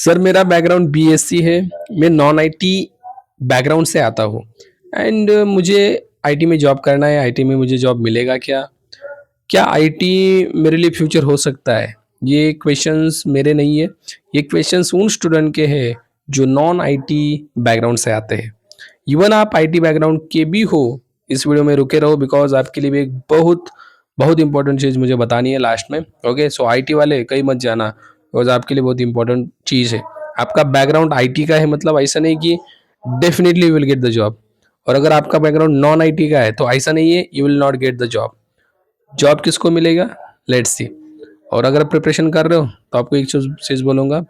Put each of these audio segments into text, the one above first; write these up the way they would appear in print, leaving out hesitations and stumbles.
Sir मेरा background BSc है। मैं नॉन आईटी बैकग्राउंड से आता हूँ एंड मुझे आईटी में जॉब करना है। आईटी में मुझे जॉब मिलेगा क्या? क्या आईटी मेरे लिए फ्यूचर हो सकता है? ये क्वेश्चंस मेरे नहीं है, ये क्वेश्चंस उन स्टूडेंट के हैं जो नॉन आईटी बैकग्राउंड से आते हैं। इवन आप आईटी बैकग्राउंड के भी हो, इस वीडियो में रुके रहो बिकॉज आपके लिए भी एक बहुत बहुत इंपॉर्टेंट चीज़ मुझे बतानी है लास्ट में। ओके, सो आईटी वाले कहीं मत जाना बिकॉज आपके लिए बहुत इंपॉर्टेंट चीज़ है। आपका बैकग्राउंड आईटी का है मतलब ऐसा नहीं कि definitely you will get the job, और अगर आपका बैकग्राउंड नॉन आईटी का है तो ऐसा नहीं है you will not get the job. Job किसको मिलेगा, लेट्स सी। और अगर प्रिपरेशन कर रहे हो तो आपको एक चीज़ बोलूँगा,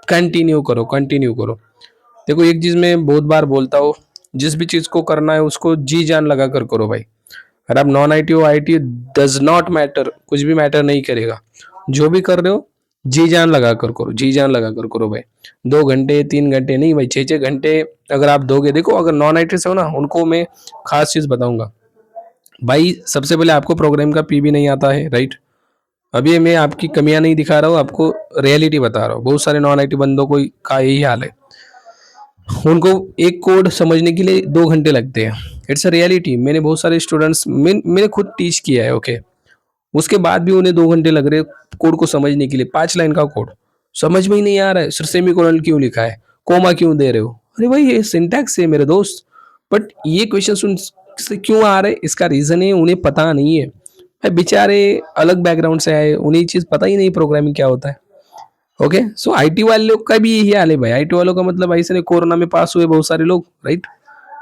कंटिन्यू करो, कंटिन्यू करो। देखो एक चीज़ मैं बहुत बार बोलता हूँ, जिस भी चीज़ को करना है उसको जी जान लगा कर करो भाई। अगर आप नॉन आईटी हो, आईटी डज नॉट मैटर, कुछ भी मैटर नहीं करेगा। जो भी कर रहे हो जी जान लगा कर करो, जी जान लगा कर करो भाई। 2 घंटे 3 घंटे नहीं भाई, 6 6 घंटे अगर आप दोगे। देखो अगर नॉन आईटी से हो ना, उनको मैं खास चीज़ बताऊंगा भाई। सबसे पहले आपको प्रोग्राम का पी भी नहीं आता है, राइट? अभी मैं आपकी कमियां नहीं दिखा रहा हूँ, आपको रियलिटी बता रहा हूँ। बहुत सारे नॉन आईटी बंदों को का यही हाल है, उनको एक कोड समझने के लिए 2 घंटे लगते हैं। It's a reality. मैंने बहुत सारे स्टूडेंट्स मैंने खुद टीच किया है। ओके, उसके बाद भी उन्हें 2 घंटे लग रहे कोड को समझने के लिए। 5 लाइन का कोड समझ में ही नहीं आ रहा है, सर सेमीकोलन क्यों लिखा है, कोमा क्यों दे रहे हो। अरे भाई ये सिंटैक्स है मेरे दोस्त। बट ये क्वेश्चन सुन से क्यों आ रहे, इसका रीजन है उन्हें पता नहीं है भाई। बेचारे अलग बैकग्राउंड से आए, उन्हें चीज पता ही नहीं प्रोग्रामिंग क्या होता है। ओके, सो आईटी वालों का भी यही हाल है भाई। आईटी वालों का मतलब ऐसे नहीं, कोरोना में पास हुए बहुत सारे लोग, राइट?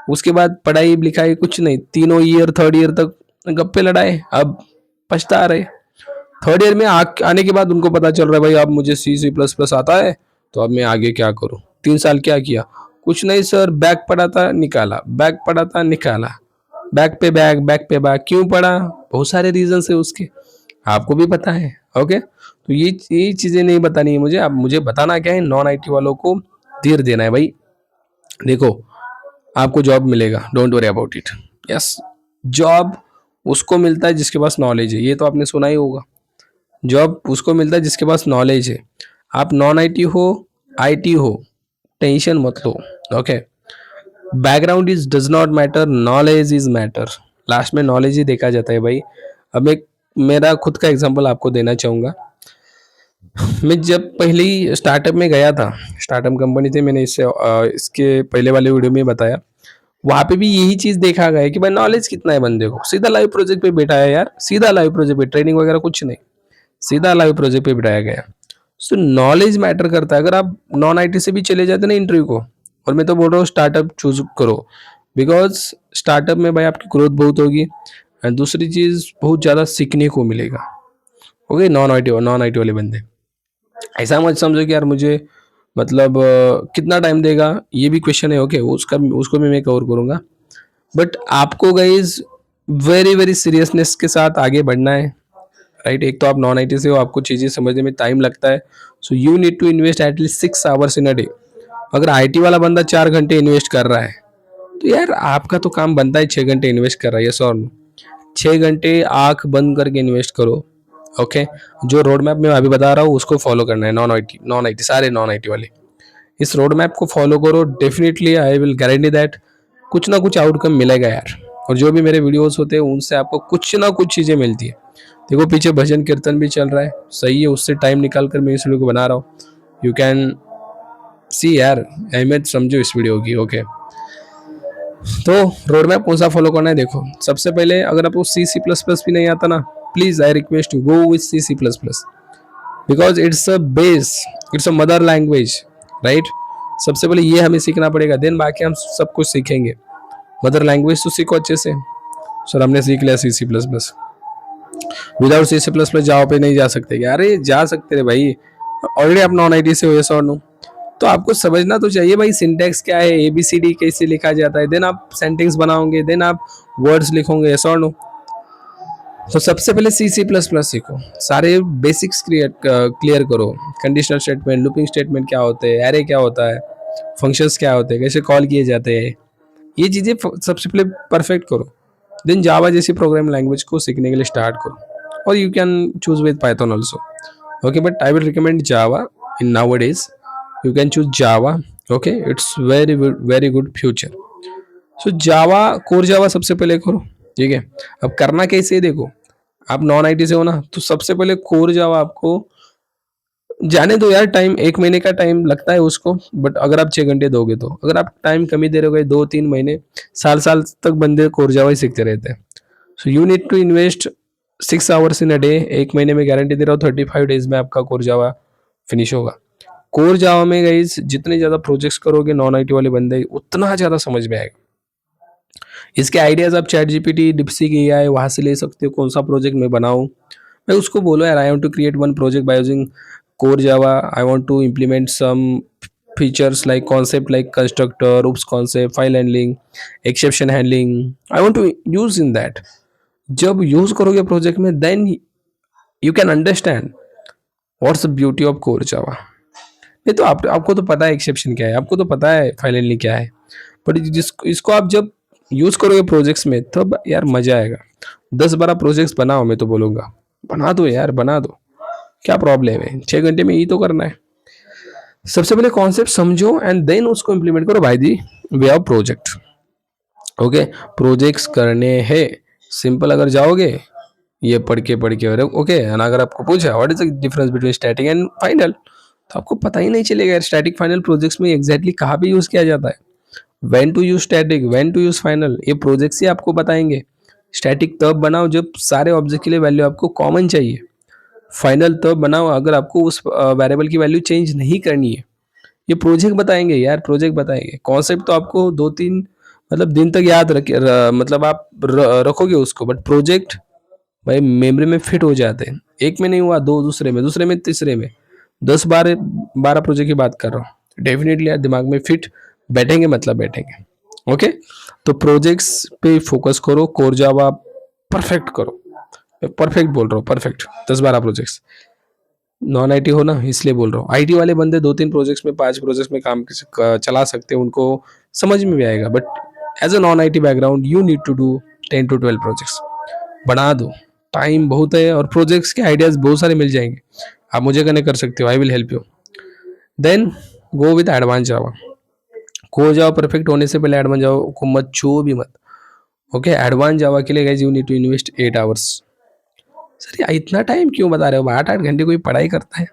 उसके बाद पढ़ाई लिखाई कुछ नहीं, तीनों ईयर थर्ड ईयर तक गप्पे लड़ाए, अब पछता रहे। थर्ड ईयर में आने के बाद उनको पता चल रहा है भाई अब मुझे सी सी प्लस प्लस आता है, तो अब मैं आगे क्या करूँ। 3 साल क्या किया, कुछ नहीं सर, बैक पढ़ा था निकाला, बैक पढ़ा था निकाला, बैक पे बैक, बैक पे बैक। क्यों पढ़ा? बहुत सारे रीजन है उसके, आपको भी पता है। ओके, तो ये चीजें नहीं बतानी है मुझे। अब मुझे बताना क्या है, नॉन आईटी वालों को धीर देना है भाई। देखो आपको जॉब मिलेगा, don't worry about it. Yes, job उसको मिलता है जिसके पास नॉलेज है, ये तो आपने सुना ही होगा। जॉब उसको मिलता है जिसके पास नॉलेज है। आप नॉन आईटी हो, आईटी हो, टेंशन मत लो। Okay, background is does not matter, knowledge is matter. Last में नॉलेज ही देखा जाता है भाई। अब एक मेरा खुद का एग्जांपल आपको देना चाहूँगा। मैं जब पहले ही स्टार्टअप में गया था, स्टार्टअप कंपनी थी, मैंने इसके पहले वाले वीडियो में बताया। वहां पे भी यही चीज देखा गया कि भाई नॉलेज कितना है बंदे को। सीधा लाइव प्रोजेक्ट पे बैठा है यार, सीधा लाइव प्रोजेक्ट पे, ट्रेनिंग वगैरह कुछ नहीं, सीधा लाइव प्रोजेक्ट पे बिठाया गया। सो नॉलेज मैटर करता है। अगर आप नॉन आईटी से भी चले जाते ना इंटरव्यू को, और मैं तो बोल रहा हूँ स्टार्टअप चूज करो, बिकॉज स्टार्टअप में भाई आपकी ग्रोथ बहुत होगी एंड दूसरी चीज बहुत ज्यादा सीखने को मिलेगा। ओके, नॉन आईटी वाले बंदे ऐसा मत समझो कि यार मुझे मतलब कितना टाइम देगा, ये भी क्वेश्चन है। ओके, उसको भी मैं कवर करूंगा। बट आपको गाइज वेरी वेरी सीरियसनेस के साथ आगे बढ़ना है, राइट? एक तो आप नॉन आईटी से हो, आपको चीज़ें समझने में टाइम लगता है। So you need to invest at least 6 hours in a day. अगर आईटी वाला बंदा 4 घंटे इन्वेस्ट कर रहा है, तो यार आपका तो काम बनता है 6 घंटे इन्वेस्ट कर रहा है, यस और नो? 6 घंटे आंख बंद करके इन्वेस्ट करो। ओके, जो रोड मैप मैं अभी बता रहा हूँ उसको फॉलो करना है। नॉन आईटी सारे नॉन आईटी वाले इस रोड मैप को फॉलो करो। Definitely I will guarantee that कुछ ना कुछ आउटकम मिलेगा यार। और जो भी मेरे वीडियोस होते हैं उनसे आपको कुछ ना कुछ चीज़ें मिलती है। देखो पीछे भजन कीर्तन भी चल रहा है, सही है, उससे टाइम निकाल कर मैं इस वीडियो को बना रहा हूँ। यू कैन सी यार, अहमियत समझो इस वीडियो की। ओके, तो रोड मैप कौन सा फॉलो करना है? देखो सबसे पहले अगर आपको सी सी प्लस प्लस भी नहीं आता ना, please I request you go with C C plus plus, because it's a base, it's a mother language, right? सबसे पहले ये हमें सीखना पड़ेगा, देन बाकी हम सब कुछ सीखेंगे। मदर लैंग्वेज तो सीखो अच्छे से। सर हमने सीख लिया सी सी प्लस प्लस, विदाउट सी सी प्लस प्लस जाओ पे नहीं जा सकते क्या? अरे जा सकते रे भाई, ऑलरेडी आप नॉन आईटी से हो, यस और नो? तो आपको समझना तो चाहिए भाई सिंटेक्स क्या है, एबीसीडी कैसे लिखा जाता है, देन आप सेंटेंस बनाओगे, देन आप वर्ड्स लिखोगे, यस और नो? तो सबसे पहले सी सी प्लस प्लस सीखो, सारे बेसिक्स क्लियर करो। कंडीशनल स्टेटमेंट, लूपिंग स्टेटमेंट क्या होते हैं, एरे क्या होता है, फंक्शंस क्या होते हैं, कैसे कॉल किए जाते हैं, ये चीज़ें सबसे पहले परफेक्ट करो। देन जावा जैसी प्रोग्रामिंग लैंग्वेज को सीखने के लिए स्टार्ट करो, और you can choose with Python also. Okay, but I will recommend Java in now days. you can choose Java. Okay, it's very good future. So Java, core Java सबसे पहले करो, ठीक है। अब करना कैसे है देखो, आप नॉन आईटी से हो ना, तो सबसे पहले कोर जावा आपको जाने दो यार, टाइम 1 महीने का टाइम लगता है उसको, बट अगर आप 6 घंटे दोगे तो, अगर आप टाइम कम ही दे रहे हो, 2-3 महीने, साल साल तक बंदे कोर जावा ही सीखते रहते हैं। So you need to invest 6 hours in a day. 1 महीने में गारंटी दे रहा हूँ, 35 डेज में आपका कोर जावा फिनिश होगा। कोर जावा में गाइस जितने ज़्यादा प्रोजेक्ट्स करोगे नॉन आईटी वाले बंदे, उतना ज़्यादा समझ में आएगा। इसके आइडियाज़ आप चैट जीपीटी, डिप्सीक एआई वहाँ से ले सकते हो, कौन सा प्रोजेक्ट मैं बनाऊँ। भाई उसको बोलो यार, I want to create one project by using core Java, I want to implement some features like concept like constructor, oops concept, file handling, exception handling, I want to use in that. जब use करोगे project में, then you can understand what's the beauty of core Java. नहीं तो आपको तो पता है exception क्या है, आपको तो पता है फाइल हैंडलिंग क्या है, बट इसको आप जब यूज करोगे प्रोजेक्ट्स में, तब यार मजा आएगा। 10-12 प्रोजेक्ट्स बनाओ, मैं तो बोलूंगा बना दो यार, बना दो, क्या प्रॉब्लम है, 6 घंटे में यही तो करना है। सबसे पहले कॉन्सेप्ट समझो एंड देन उसको इंप्लीमेंट करो by the way of project. Okay, projects करने हैं सिंपल, अगर जाओगे ये पढ़ के ओके, एंड अगर आपको पूछा what is the difference between static and final, तो आपको पता ही नहीं चलेगा यार स्टैटिक फाइनल प्रोजेक्ट्स में एग्जैक्टली कहाँ पे यूज किया जाता है। When to use static, when to use final, ये प्रोजेक्ट्स ही आपको बताएंगे। स्टैटिक तब बनाओ जब सारे ऑब्जेक्ट के लिए वैल्यू आपको कॉमन चाहिए। फाइनल तब बनाओ अगर आपको उस वेरिएबल की वैल्यू चेंज नहीं करनी है। ये प्रोजेक्ट बताएंगे यार, प्रोजेक्ट बताएंगे। कॉन्सेप्ट तो आपको 2-3 मतलब दिन तक याद मतलब आप रखोगे उसको, बट प्रोजेक्ट भाई मेमोरी में फिट हो जाते हैं। एक में नहीं हुआ, दो दूसरे में तीसरे में 10-12 प्रोजेक्ट की बात कर रहा हूँ, डेफिनेटली यार दिमाग में फिट बैठेंगे, मतलब बैठेंगे। ओके, तो प्रोजेक्ट्स पे फोकस करो, कोर जावा परफेक्ट करो। मैं परफेक्ट बोल रहा हूँ, परफेक्ट 10-12 प्रोजेक्ट्स। नॉन आईटी हो ना, इसलिए बोल रहा हूँ। आईटी वाले बंदे 2-3 प्रोजेक्ट्स में, 5 प्रोजेक्ट्स में काम चला सकते हैं, उनको समझ में भी आएगा। But as a non IT background you need to do 10-12 projects. बना दो, टाइम बहुत है और प्रोजेक्ट्स के आइडियाज बहुत सारे मिल जाएंगे, आप मुझे कनेक्ट कर सकते हो, I will help you. Then go with advance Java. खो जाओ परफेक्ट होने से पहले एडवांस जावा को मत छू भी मत। ओके, एडवांस जावा के लिए guys you need to invest 8 hours. Sir ये इतना टाइम क्यों बता रहे हो, 8-8 घंटे कोई पढ़ाई करता है?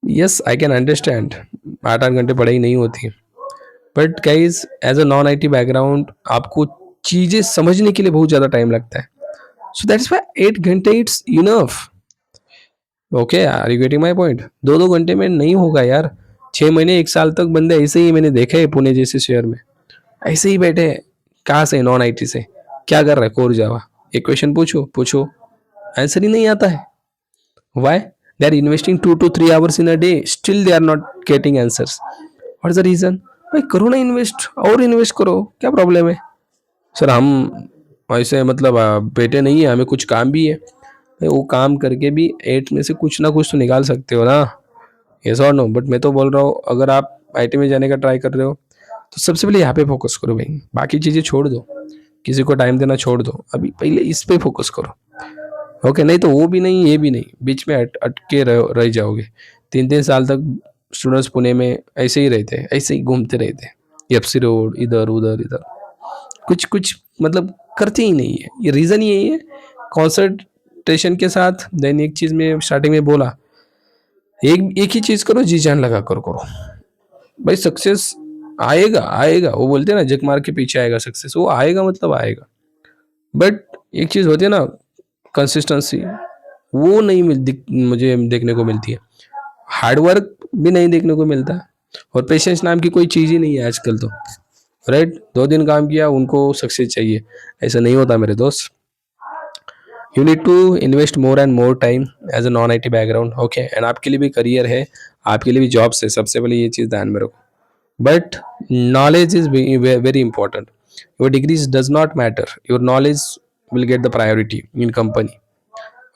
यस आई कैन अंडरस्टैंड, 8-8 घंटे पढ़ाई नहीं होती, but guys as a non IT background आपको चीजें समझने के लिए बहुत ज्यादा टाइम लगता है। सो दैट्स व्हाई 8 घंटे it's enough. Okay, are you getting my point? 2-2 घंटे में नहीं होगा यार। 6 महीने 1 साल तक बंदे ऐसे ही मैंने देखे है पुणे जैसे शहर में, ऐसे ही बैठे हैं। कहाँ से? नॉन आईटी से। क्या कर रहा है? Core Java. एक क्वेश्चन पूछो पूछो, आंसर ही नहीं आता है। Why? They are investing 2 to 3 hours in a day, still they are not getting answers. What is the reason? भाई करो ना इन्वेस्ट, और इन्वेस्ट करो, क्या प्रॉब्लम है? सर हम ऐसे मतलब बेटे नहीं है, हमें कुछ काम भी है। भाई वो काम करके भी 8 में से कुछ ना कुछ तो निकाल सकते हो ना, यस और नो। बट मैं तो बोल रहा हूँ अगर आप आईटी में जाने का ट्राई कर रहे हो, तो सबसे पहले यहाँ पे फोकस करो भाई, बाकी चीज़ें छोड़ दो, किसी को टाइम देना छोड़ दो, अभी पहले इस पे फोकस करो। ओके, नहीं तो वो भी नहीं ये भी नहीं, बीच में अटके रह जाओगे। 3-3 साल तक स्टूडेंट्स पुणे में ऐसे ही रहते हैं, ऐसे ही घूमते रहते हैं, एफसी रोड, इधर उधर इधर, कुछ कुछ मतलब करते ही नहीं है। ये रीज़न यही है, कॉन्संट्रेशन के साथ। देन एक चीज़ में स्टार्टिंग में बोला, एक एक ही चीज़ करो, जी जान लगा कर करो, भाई सक्सेस आएगा आएगा। वो बोलते हैं ना जग मार के पीछे आएगा सक्सेस, वो आएगा मतलब आएगा। बट एक चीज़ होती है ना, कंसिस्टेंसी, वो नहीं मुझे देखने को मिलती है। हार्ड वर्क भी नहीं देखने को मिलता है, और पेशेंस नाम की कोई चीज़ ही नहीं है आजकल तो। राइट, 2 दिन काम किया उनको सक्सेस चाहिए, ऐसा नहीं होता मेरे दोस्त। You need to invest more and more time as a non IT background. Okay, and आपके लिए भी करियर है, आपके लिए भी जॉब्स है, सबसे पहले ये चीज़ ध्यान में रखो। But knowledge is very important. Your degrees does not matter, your knowledge will get the priority in company.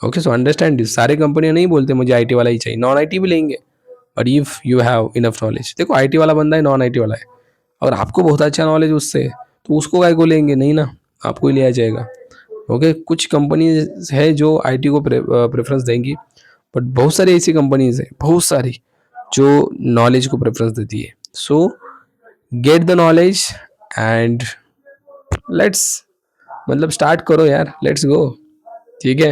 Okay, so understand this. सारे कंपनियां नहीं बोलते मुझे आईटी वाला ही चाहिए, नॉन आईटी भी लेंगे, but if you have enough knowledge. देखो आईटी वाला बंदा है, नॉन आईटी वाला है, अगर आपको बहुत अच्छा नॉलेज उससे, तो उसको काय को लेंगे? नहीं ना, आपको ही लिया जाएगा। ओके, कुछ कंपनीज है जो आईटी को प्रेफरेंस देंगी, बट बहुत सारी ऐसी कंपनीज है, बहुत सारी, जो नॉलेज को प्रेफरेंस देती है। सो get the knowledge and let's, मतलब स्टार्ट करो यार, लेट्स गो। ठीक है,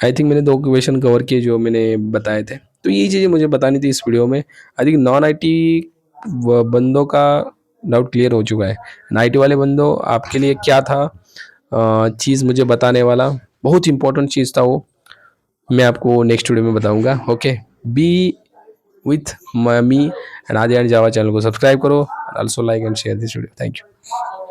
आई थिंक मैंने 2 क्वेश्चन कवर किए जो मैंने बताए थे। तो यही चीज़ें मुझे बतानी थी इस वीडियो में। आई थिंक नॉन आईटी बंदों का डाउट क्लियर हो चुका है। एंड आईटी वाले बंदों, आपके लिए क्या था चीज़ मुझे बताने वाला, बहुत इंपॉर्टेंट चीज़ था वो, मैं आपको नेक्स्ट वीडियो में बताऊंगा। Okay, B with me and आदि एंड जावा चैनल को सब्सक्राइब करो, also like and share this video. Thank you.